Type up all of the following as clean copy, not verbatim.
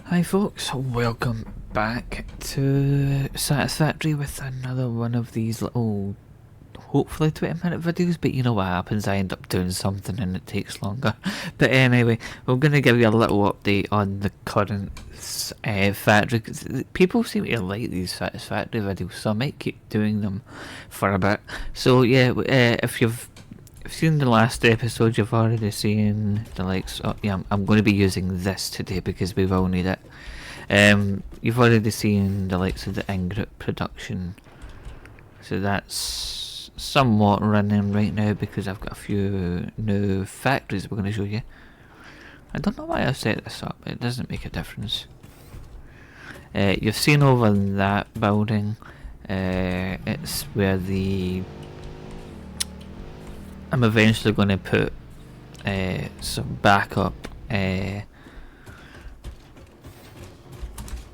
Hi folks, welcome back to Satisfactory with another one of these little, hopefully 20-minute videos, but you know what happens, I end up doing something and it takes longer. But anyway, we're going to give you a little update on the current factory, because people seem to like these Satisfactory videos, so I might keep doing them for a bit. So yeah, if you've seen the last episode, you've already seen the likes. Oh, yeah, I'm going to be using this today because we will need it. You've already seen the likes of the Ingrid production, so that's somewhat running right now because I've got a few new factories we're going to show you. I don't know why I set this up. It doesn't make a difference. You've seen over in that building. It's where I'm eventually going to put some backup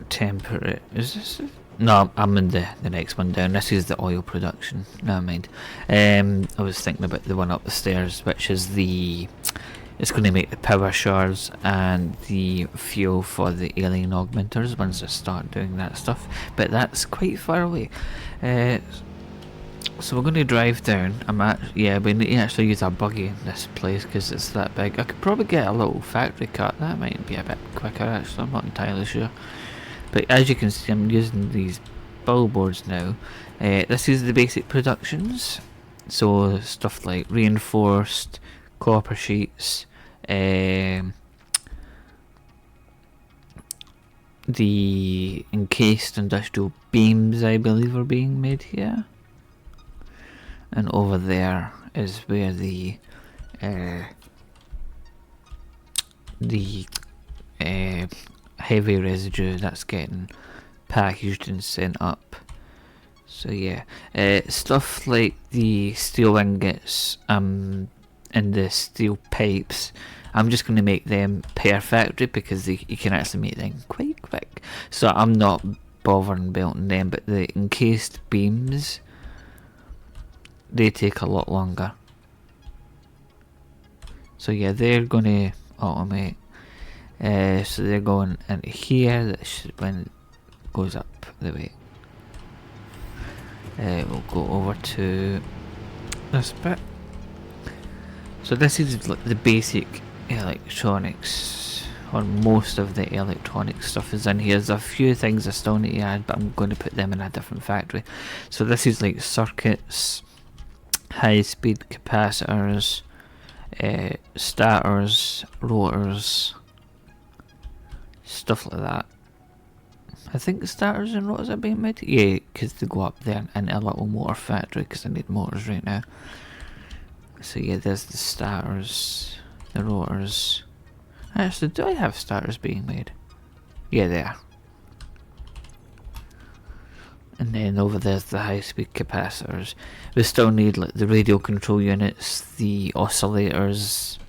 temporary. Is this it? No, I'm in the next one down. This is the oil production. Never mind. I was thinking about the one up the stairs, which is it's going to make the power shards and the fuel for the alien augmenters once I start doing that stuff. But that's quite far away. So we're going to drive down. We need to actually use a buggy in this place because it's that big. I could probably get a little factory cut. That might be a bit quicker actually. I'm not entirely sure. But as you can see, I'm using these billboards now. This is the basic productions. So stuff like reinforced copper sheets. The encased industrial beams, I believe, are being made here. And over there is where the heavy residue that's getting packaged and sent up. So yeah, stuff like the steel ingots and the steel pipes, I'm just going to make them per factory because you can actually make them quite quick. So I'm not bothering building them, but the encased beams, they take a lot longer. So yeah, they're going to automate. So they're going into here. That should, when it goes up the way. We'll go over to this bit. So this is the basic electronics, or most of the electronic stuff is in here. There's a few things I still need to add, but I'm going to put them in a different factory. So this is like circuits, high-speed capacitors, starters, rotors, stuff like that. I think the starters and rotors are being made. Yeah, because they go up there into a little motor factory because I need motors right now. So yeah, there's the starters, the rotors. Actually, do I have starters being made? Yeah, they are. And then over there's the high-speed capacitors. We still need like the radio control units, the oscillators,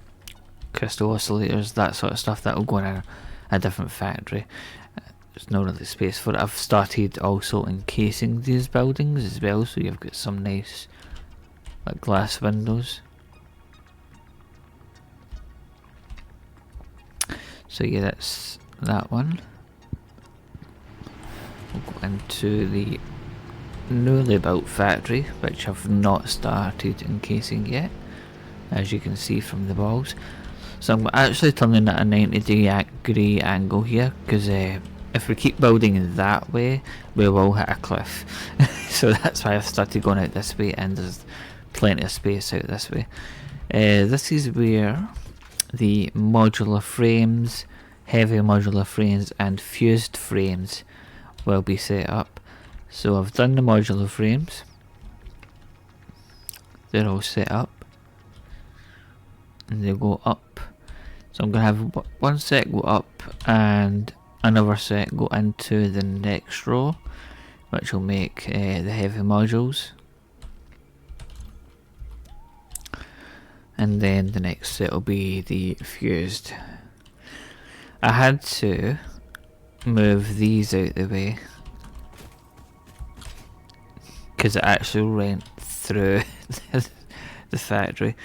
crystal oscillators, that sort of stuff. That will go in a different factory. There's no really space for it. I've started also encasing these buildings as well, so you've got some nice like glass windows. So yeah, that's that one. We'll go into the newly built factory, which I've not started encasing yet, as you can see from the walls. So I'm actually turning at a 90-degree angle here, because if we keep building in that way, we will hit a cliff. So that's why I've started going out this way, and there's plenty of space out this way. This is where the modular frames, heavy modular frames and fused frames will be set up. So I've done the modular frames. They're all set up. And they go up. So I'm going to have one set go up and another set go into the next row, which will make the heavy modules. And then the next set will be the fused. I had to move these out the way because it actually went through the factory,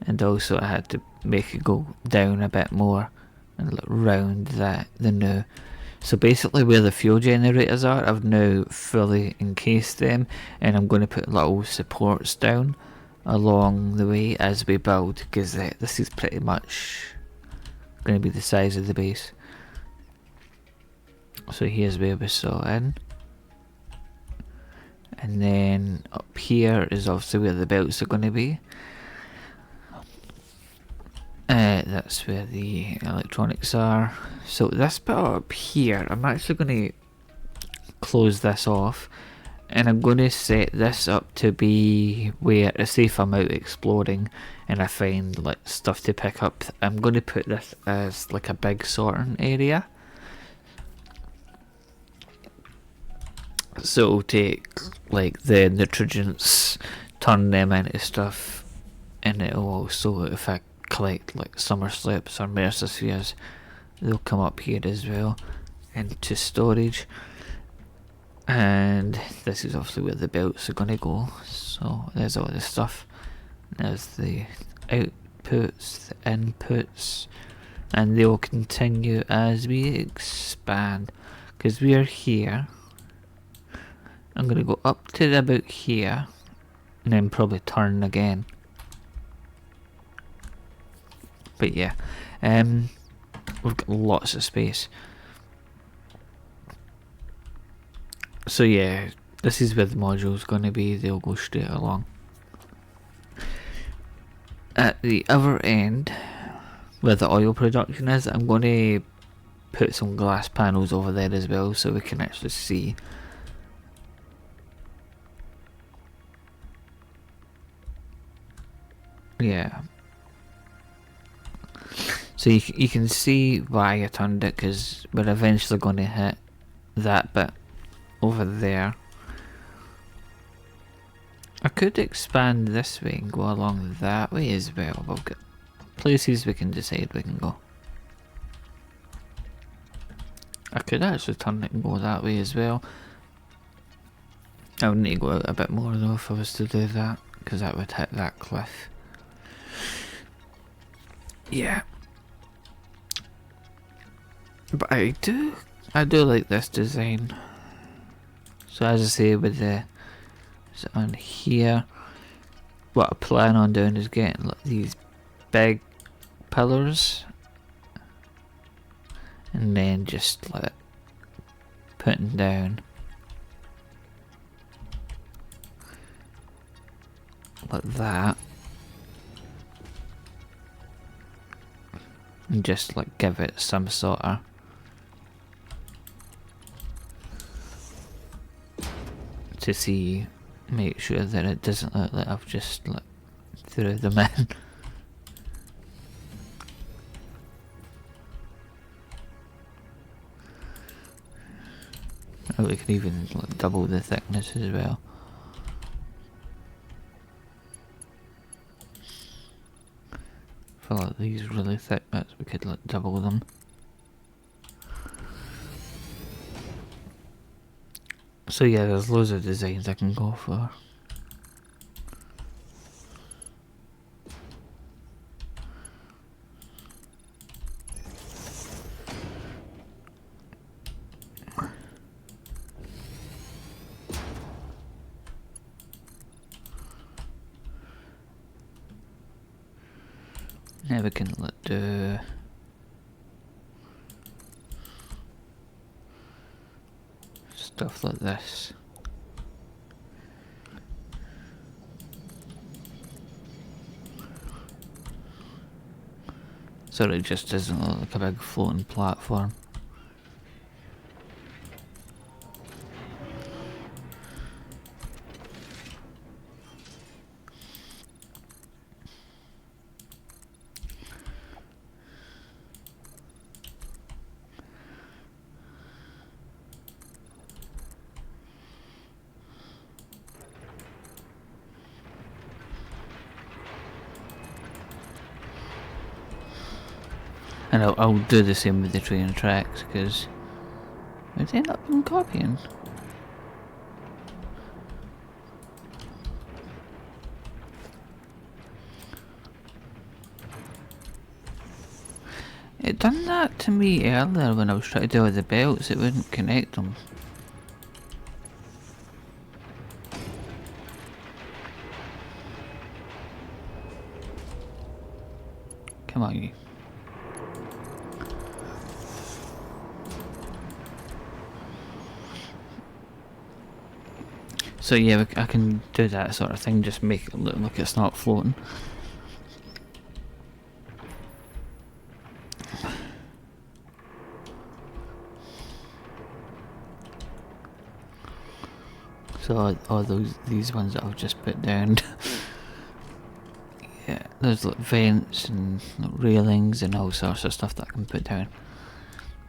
and also I had to make it go down a bit more and look round the new So basically where the fuel generators are, I've now fully encased them, and I'm going to put little supports down along the way as we build, because this is pretty much going to be the size of the base. So here's where we saw in, and then up here is obviously where the belts are going to be. That's where the electronics are. So this bit up here, I'm actually going to close this off, and I'm going to set this up to be where, say if I'm out exploring and I find like stuff to pick up, I'm going to put this as like a big sorting area. So it'll take like the nutrients, turn them into stuff, and it'll also, if I collect like summer slips or mercer-spheres, they'll come up here as well into storage. And this is obviously where the belts are going to go. So there's all this stuff. There's the outputs, the inputs, and they will continue as we expand, because we are here. I'm going to go up to about here and then probably turn again. But yeah, we've got lots of space. So yeah, this is where the module's going to be. They'll go straight along. At the other end, where the oil production is, I'm going to put some glass panels over there as well, so we can actually see. Yeah. So you can see why I turned it, because we're eventually going to hit that bit over there. I could expand this way and go along that way as well. We've got places we can decide we can go. I could actually turn it and go that way as well. I would need to go out a bit more though if I was to do that, because that would hit that cliff. Yeah. But I do like this design. So as I say, with the on here, what I plan on doing is getting like these big pillars, and then just like putting down like that, and just like give it some sort of to see, make sure that it doesn't look like I've just like threw them in. Oh, we can even like double the thickness as well. For like these really thick bits, we could like double them. So yeah, there's loads of designs I can go for. Now we can do stuff like this. So it just doesn't look like a big floating platform. And I'll do the same with the train tracks, because it end up in copying. It done that to me earlier when I was trying to do with the belts, it wouldn't connect them. Come on, you. So yeah, I can do that sort of thing, just make it look like it's not floating. So all these ones that I've just put down. Yeah, there's like vents and railings and all sorts of stuff that I can put down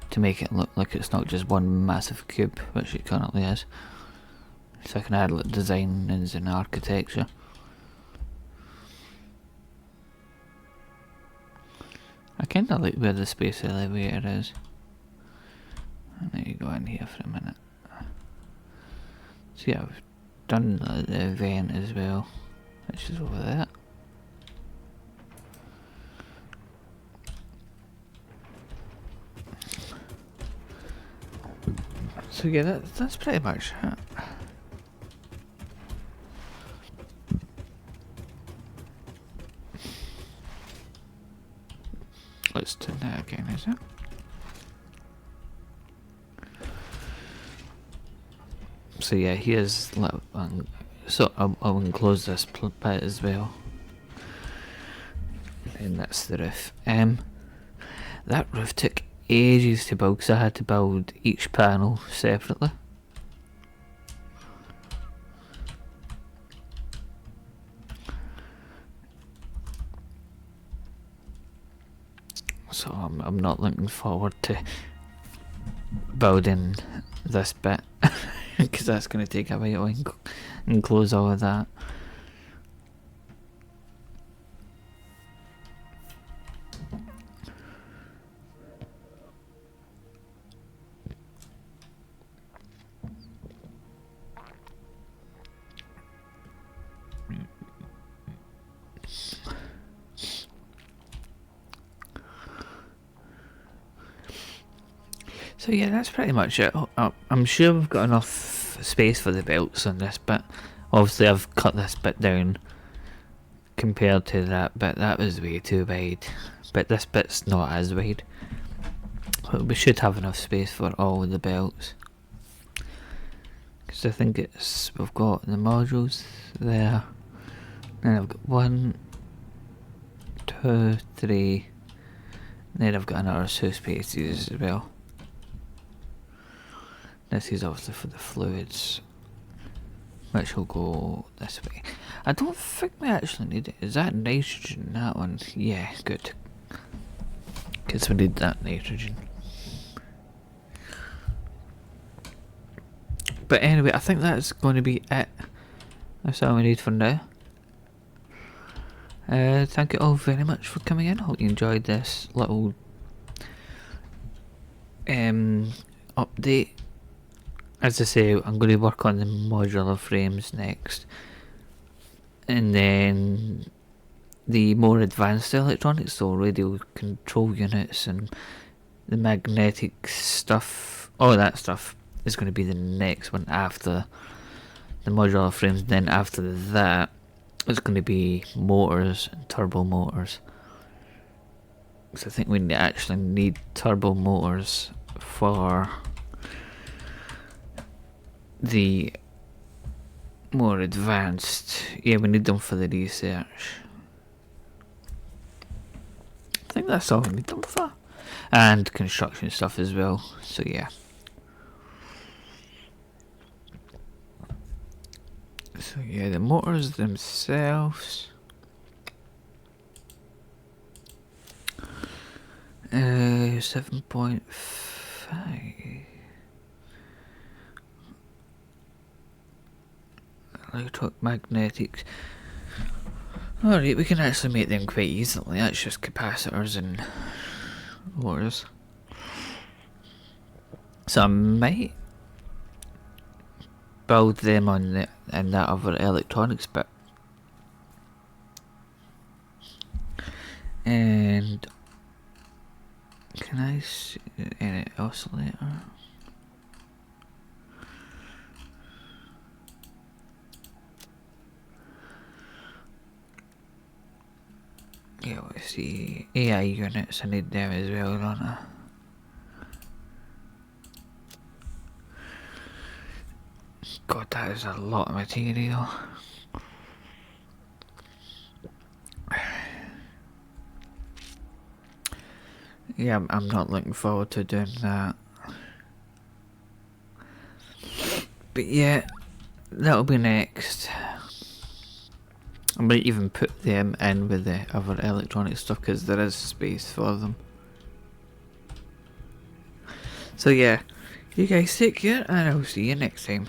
to make it look like it's not just one massive cube, which it currently is. So I can add like designs and architecture. I kinda like where the space elevator is. And then you go in here for a minute. So yeah, I've done the vent as well, which is over there. So yeah, that's pretty much it. Let's do that again, is it? So yeah, here's so I'll enclose this bit as well. And that's the roof. That roof took ages to build because I had to build each panel separately. So I'm not looking forward to building this bit because that's going to take a while to enclose all of that. So yeah, that's pretty much it. I'm sure we've got enough space for the belts on this bit. Obviously I've cut this bit down compared to that bit. That was way too wide. But this bit's not as wide. But we should have enough space for all the belts. Because I think we've got the modules there. Then I've got 1, 2, 3. Then I've got another 2 spaces as well. This is obviously for the fluids, which will go this way. I don't think we actually need it. Is that nitrogen, that one? Yeah, good. Because we need that nitrogen. But anyway, I think that's going to be it. That's all we need for now. Thank you all very much for coming in. Hope you enjoyed this little update. As I say, I'm going to work on the modular frames next. And then the more advanced electronics, so radio control units and the magnetic stuff, all that stuff is going to be the next one after the modular frames. Then after that, it's going to be motors and turbo motors. So I think we actually need turbo motors for the more advanced. Yeah, we need them for the research. I think that's all we need them for. And construction stuff as well, so yeah. So yeah, the motors themselves. 7.5. Electromagnetics. Alright, we can actually make them quite easily. That's just capacitors and motors. So I might build them on that other electronics bit. And Can I see any oscillator? Yeah, let's see. AI units, I need them as well, don't I? God, that is a lot of material. Yeah, I'm not looking forward to doing that. But yeah, that'll be next. I might even put them in with the other electronic stuff because there is space for them. So yeah, you guys take care and I'll see you next time.